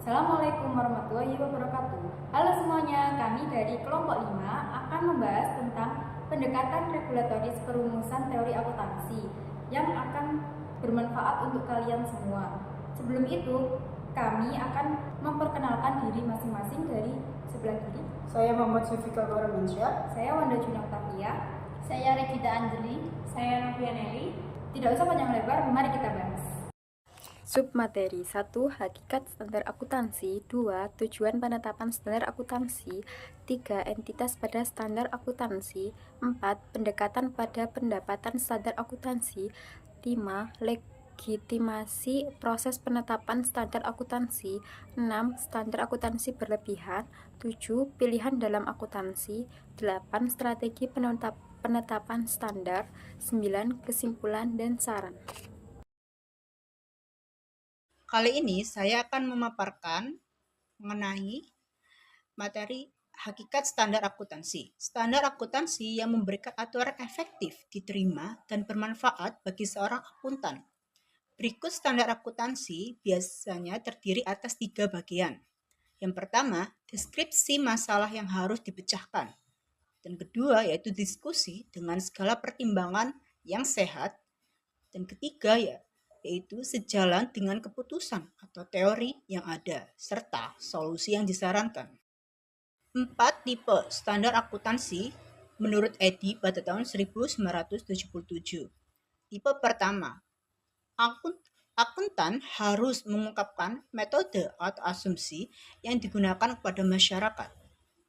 Assalamualaikum warahmatullahi wabarakatuh. Halo semuanya, kami dari kelompok 5 akan membahas tentang pendekatan regulatoris perumusan teori akuntansi yang akan bermanfaat untuk kalian semua. Sebelum itu, kami akan memperkenalkan diri masing-masing dari sebelah kiri. Saya Muhammad Syafiqah Baramansyah. Saya Wanda Juna Octavia. Saya Regita Anjeli. Saya Novianelli. Tidak usah panjang lebar, mari kita bahas. Submateri 1. Hakikat standar akuntansi. 2. Tujuan penetapan standar akuntansi. 3. Entitas pada standar akuntansi. 4. Pendekatan pada pendapatan standar akuntansi. 5. Legitimasi proses penetapan standar akuntansi. 6. Standar akuntansi berlebihan. 7. Pilihan dalam akuntansi. 8. Strategi penetapan standar. 9. Kesimpulan dan saran. Kali ini saya akan memaparkan mengenai materi hakikat standar akuntansi. Standar akuntansi yang memberikan aturan efektif, diterima, dan bermanfaat bagi seorang akuntan. Berikut standar akuntansi biasanya terdiri atas 3 bagian. Yang pertama, deskripsi masalah yang harus dipecahkan. Dan kedua, yaitu diskusi dengan segala pertimbangan yang sehat. Dan ketiga, yaitu sejalan dengan keputusan atau teori yang ada, serta solusi yang disarankan. 4 tipe standar akuntansi menurut Eddy pada tahun 1977. Tipe pertama, akuntan harus mengungkapkan metode atau asumsi yang digunakan kepada masyarakat.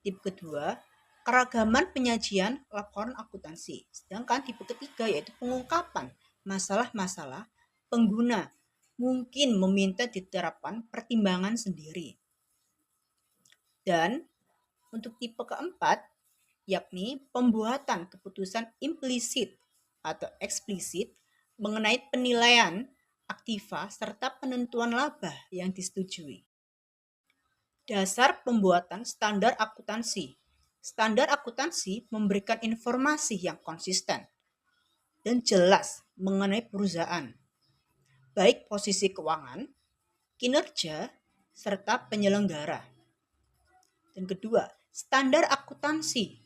Tipe kedua, keragaman penyajian laporan akuntansi. Sedangkan tipe ketiga yaitu pengungkapan masalah-masalah pengguna mungkin meminta diterapkan pertimbangan sendiri. Dan untuk tipe keempat, yakni pembuatan keputusan implisit atau eksplisit mengenai penilaian aktiva serta penentuan laba yang disetujui. Dasar pembuatan standar akuntansi. Standar akuntansi memberikan informasi yang konsisten dan jelas mengenai perusahaan, baik posisi keuangan, kinerja, serta penyelenggara. Dan kedua, standar akuntansi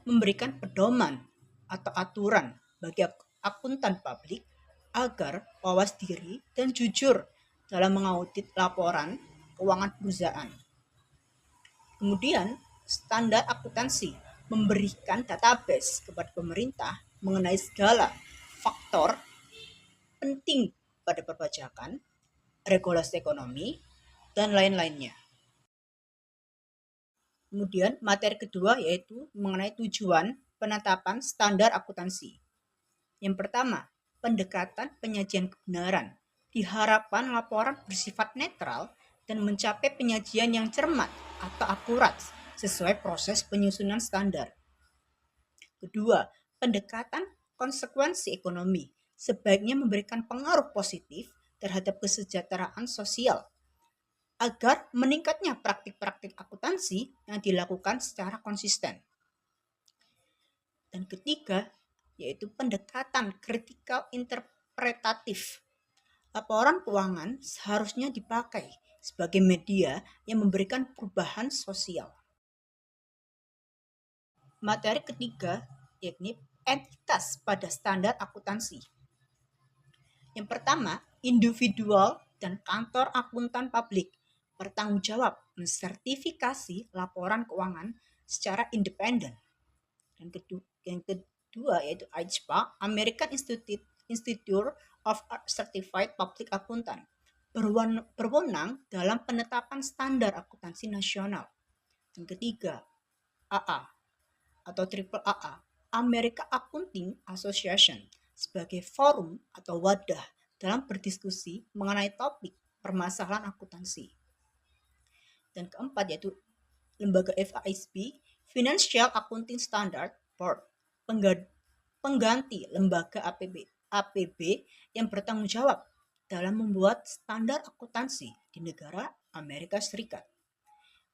memberikan pedoman atau aturan bagi akuntan publik agar awas diri dan jujur dalam mengaudit laporan keuangan perusahaan. Kemudian, standar akuntansi memberikan database kepada pemerintah mengenai segala faktor penting pada perpajakan, regulasi ekonomi, dan lain-lainnya. Kemudian materi kedua yaitu mengenai tujuan penetapan standar akuntansi. Yang pertama, pendekatan penyajian kebenaran. Diharapkan laporan bersifat netral dan mencapai penyajian yang cermat atau akurat sesuai proses penyusunan standar. Kedua, pendekatan konsekuensi ekonomi. Sebaiknya memberikan pengaruh positif terhadap kesejahteraan sosial agar meningkatnya praktik-praktik akuntansi yang dilakukan secara konsisten. Dan ketiga, yaitu pendekatan kritikal interpretatif. Laporan keuangan seharusnya dipakai sebagai media yang memberikan perubahan sosial. Materi ketiga, yakni entitas pada standar akuntansi. Yang pertama, individual dan kantor akuntan publik bertanggung jawab mensertifikasi laporan keuangan secara independen. Yang kedua yaitu AICPA, American Institute of Certified Public Accountant, berwenang dalam penetapan standar akuntansi nasional. Yang ketiga, AA atau Triple AA, American Accounting Association, sebagai forum atau wadah dalam berdiskusi mengenai topik permasalahan akuntansi. Dan keempat yaitu lembaga FASB, Financial Accounting Standard Board, pengganti lembaga APB yang bertanggung jawab dalam membuat standar akuntansi di negara Amerika Serikat.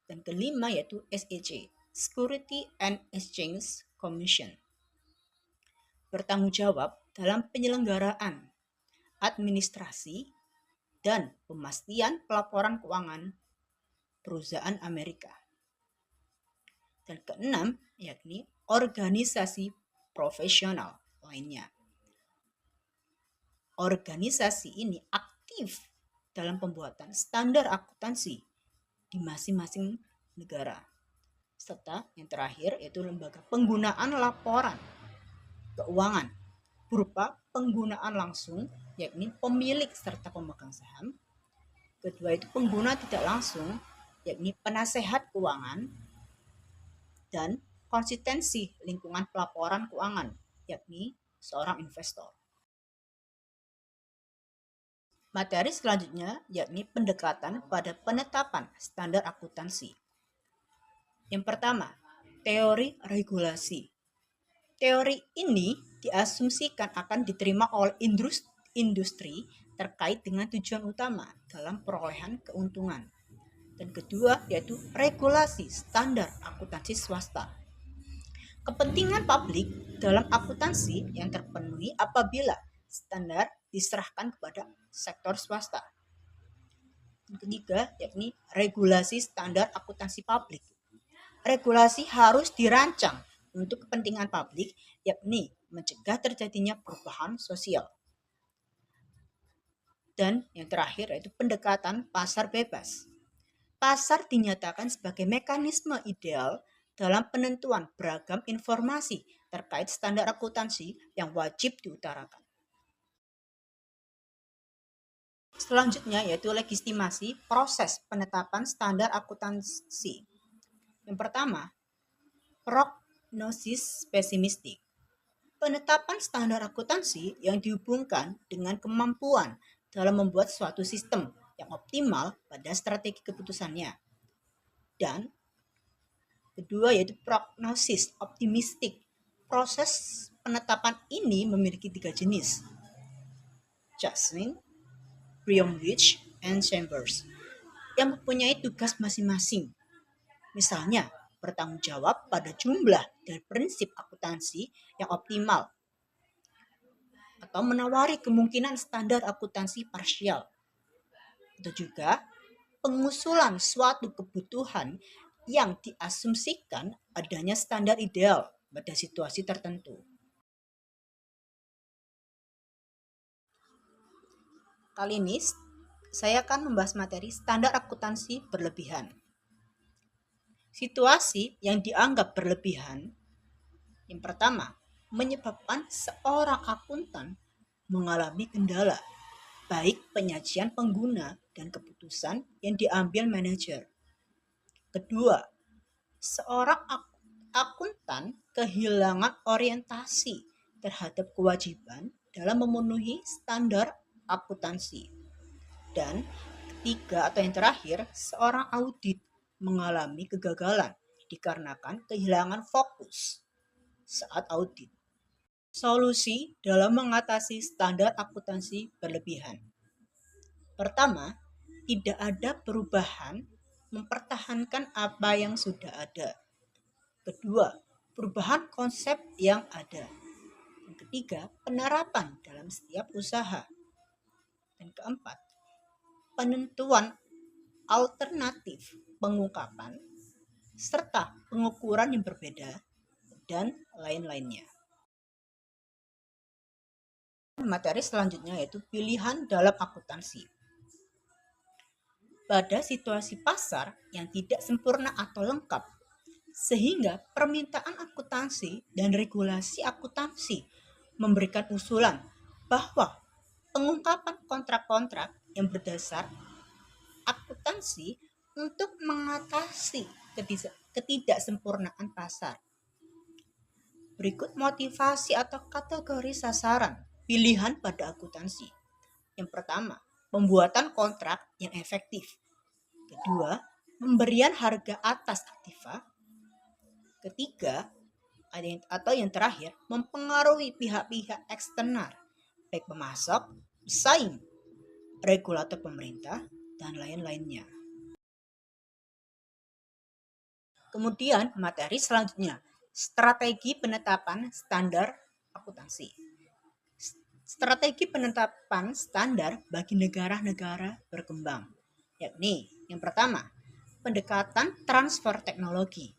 Dan kelima yaitu SEC, Security and Exchange Commission, bertanggung jawab dalam penyelenggaraan administrasi dan pemastian pelaporan keuangan perusahaan Amerika. Dan keenam, yakni organisasi profesional lainnya. Organisasi ini aktif dalam pembuatan standar akuntansi di masing-masing negara. Serta yang terakhir yaitu lembaga penggunaan laporan keuangan berupa penggunaan langsung, yakni pemilik serta pemegang saham. Kedua itu pengguna tidak langsung, yakni penasehat keuangan. Dan konsistensi lingkungan pelaporan keuangan, yakni seorang investor. Materi selanjutnya yakni pendekatan pada penetapan standar akuntansi. Yang pertama, teori regulasi. Teori ini diasumsikan akan diterima oleh industri terkait dengan tujuan utama dalam perolehan keuntungan. Dan kedua yaitu regulasi standar akuntansi swasta. Kepentingan publik dalam akuntansi yang terpenuhi apabila standar diserahkan kepada sektor swasta. Yang ketiga yakni regulasi standar akuntansi publik. Regulasi harus dirancang untuk kepentingan publik, yakni mencegah terjadinya perubahan sosial. Dan yang terakhir yaitu pendekatan pasar bebas. Pasar dinyatakan sebagai mekanisme ideal dalam penentuan beragam informasi terkait standar akuntansi yang wajib diutarakan. Selanjutnya yaitu legitimasi proses penetapan standar akuntansi. Yang pertama, prognosis pesimistik. Penetapan standar akuntansi yang dihubungkan dengan kemampuan dalam membuat suatu sistem yang optimal pada strategi keputusannya. Dan kedua yaitu prognosis optimistik. Proses penetapan ini memiliki 3 jenis. Jasmin, Bromwich, and Chambers yang mempunyai tugas masing-masing. Misalnya, bertanggung jawab pada jumlah dan prinsip akuntansi yang optimal atau menawari kemungkinan standar akuntansi parsial. Atau juga pengusulan suatu kebutuhan yang diasumsikan adanya standar ideal pada situasi tertentu. Kali ini saya akan membahas materi standar akuntansi berlebihan. Situasi yang dianggap berlebihan, yang pertama, menyebabkan seorang akuntan mengalami kendala, baik penyajian pengguna dan keputusan yang diambil manajer. Kedua, seorang akuntan kehilangan orientasi terhadap kewajiban dalam memenuhi standar akuntansi. Dan ketiga atau yang terakhir, seorang audit mengalami kegagalan dikarenakan kehilangan fokus saat audit. Solusi dalam mengatasi standar akuntansi berlebihan. Pertama, tidak ada perubahan, mempertahankan apa yang sudah ada. Kedua, perubahan konsep yang ada. Yang ketiga, penerapan dalam setiap usaha. Dan keempat, penentuan alternatif pengungkapan serta pengukuran yang berbeda dan lain-lainnya. Materi selanjutnya yaitu pilihan dalam akuntansi. Pada situasi pasar yang tidak sempurna atau lengkap, sehingga permintaan akuntansi dan regulasi akuntansi memberikan usulan bahwa pengungkapan kontrak-kontrak yang berdasar akuntansi untuk mengatasi ketidaksempurnaan pasar. Berikut motivasi atau kategori sasaran pilihan pada akuntansi. Yang pertama, pembuatan kontrak yang efektif. Kedua, pemberian harga atas aktiva. Ketiga, atau yang terakhir, mempengaruhi pihak-pihak eksternal, baik pemasok, pesaing, regulator pemerintah, dan lain-lainnya. Kemudian materi selanjutnya, strategi penetapan standar akuntansi. Strategi penetapan standar bagi negara-negara berkembang, yakni yang pertama, pendekatan transfer teknologi.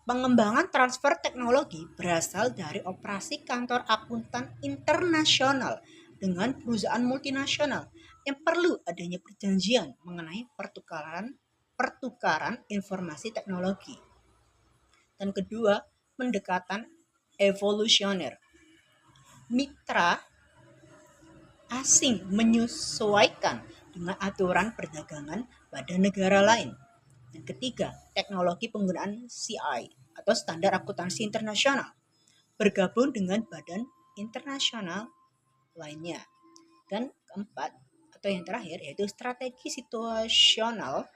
Pengembangan transfer teknologi berasal dari operasi kantor akuntan internasional dengan perusahaan multinasional yang perlu adanya perjanjian mengenai pertukaran informasi teknologi. Dan kedua, pendekatan evolusioner. Mitra asing menyesuaikan dengan aturan perdagangan pada negara lain. Yang ketiga, teknologi penggunaan CI atau standar akuntansi internasional bergabung dengan badan internasional lainnya. Dan keempat, atau yang terakhir, yaitu strategi situasional.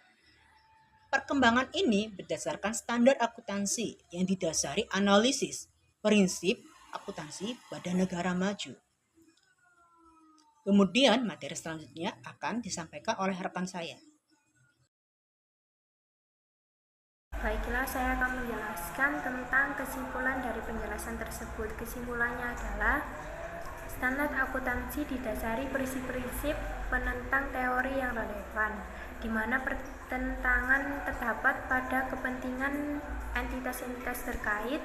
Perkembangan ini berdasarkan standar akuntansi yang didasari analisis prinsip akuntansi pada negara maju. Kemudian materi selanjutnya akan disampaikan oleh rekan saya. Baiklah, saya akan menjelaskan tentang kesimpulan dari penjelasan tersebut. Kesimpulannya adalah standar akuntansi didasari prinsip-prinsip penentang teori yang relevan, di mana pertentangan terdapat pada kepentingan entitas-entitas terkait.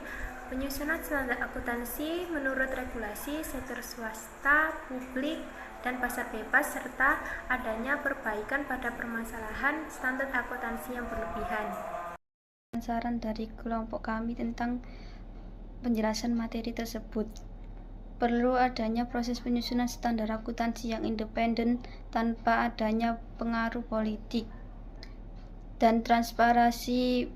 Penyusunan standar akuntansi menurut regulasi sektor swasta, publik, dan pasar bebas, serta adanya perbaikan pada permasalahan standar akuntansi yang berlebihan. Saran dari kelompok kami tentang penjelasan materi tersebut. Perlu adanya proses penyusunan standar akuntansi yang independen tanpa adanya pengaruh politik, dan transparansi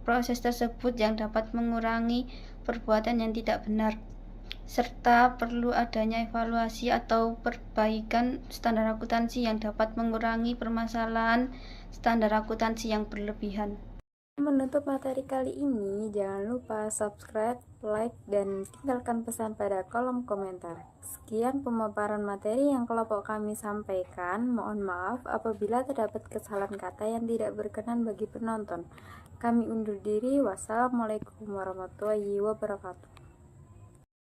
proses tersebut yang dapat mengurangi perbuatan yang tidak benar, serta perlu adanya evaluasi atau perbaikan standar akuntansi yang dapat mengurangi permasalahan standar akuntansi yang berlebihan. Menutup materi kali ini, jangan lupa subscribe, like, dan tinggalkan pesan pada kolom komentar. Sekian pemaparan materi yang kelompok kami sampaikan. Mohon maaf apabila terdapat kesalahan kata yang tidak berkenan bagi penonton. Kami undur diri. Wassalamualaikum warahmatullahi wabarakatuh.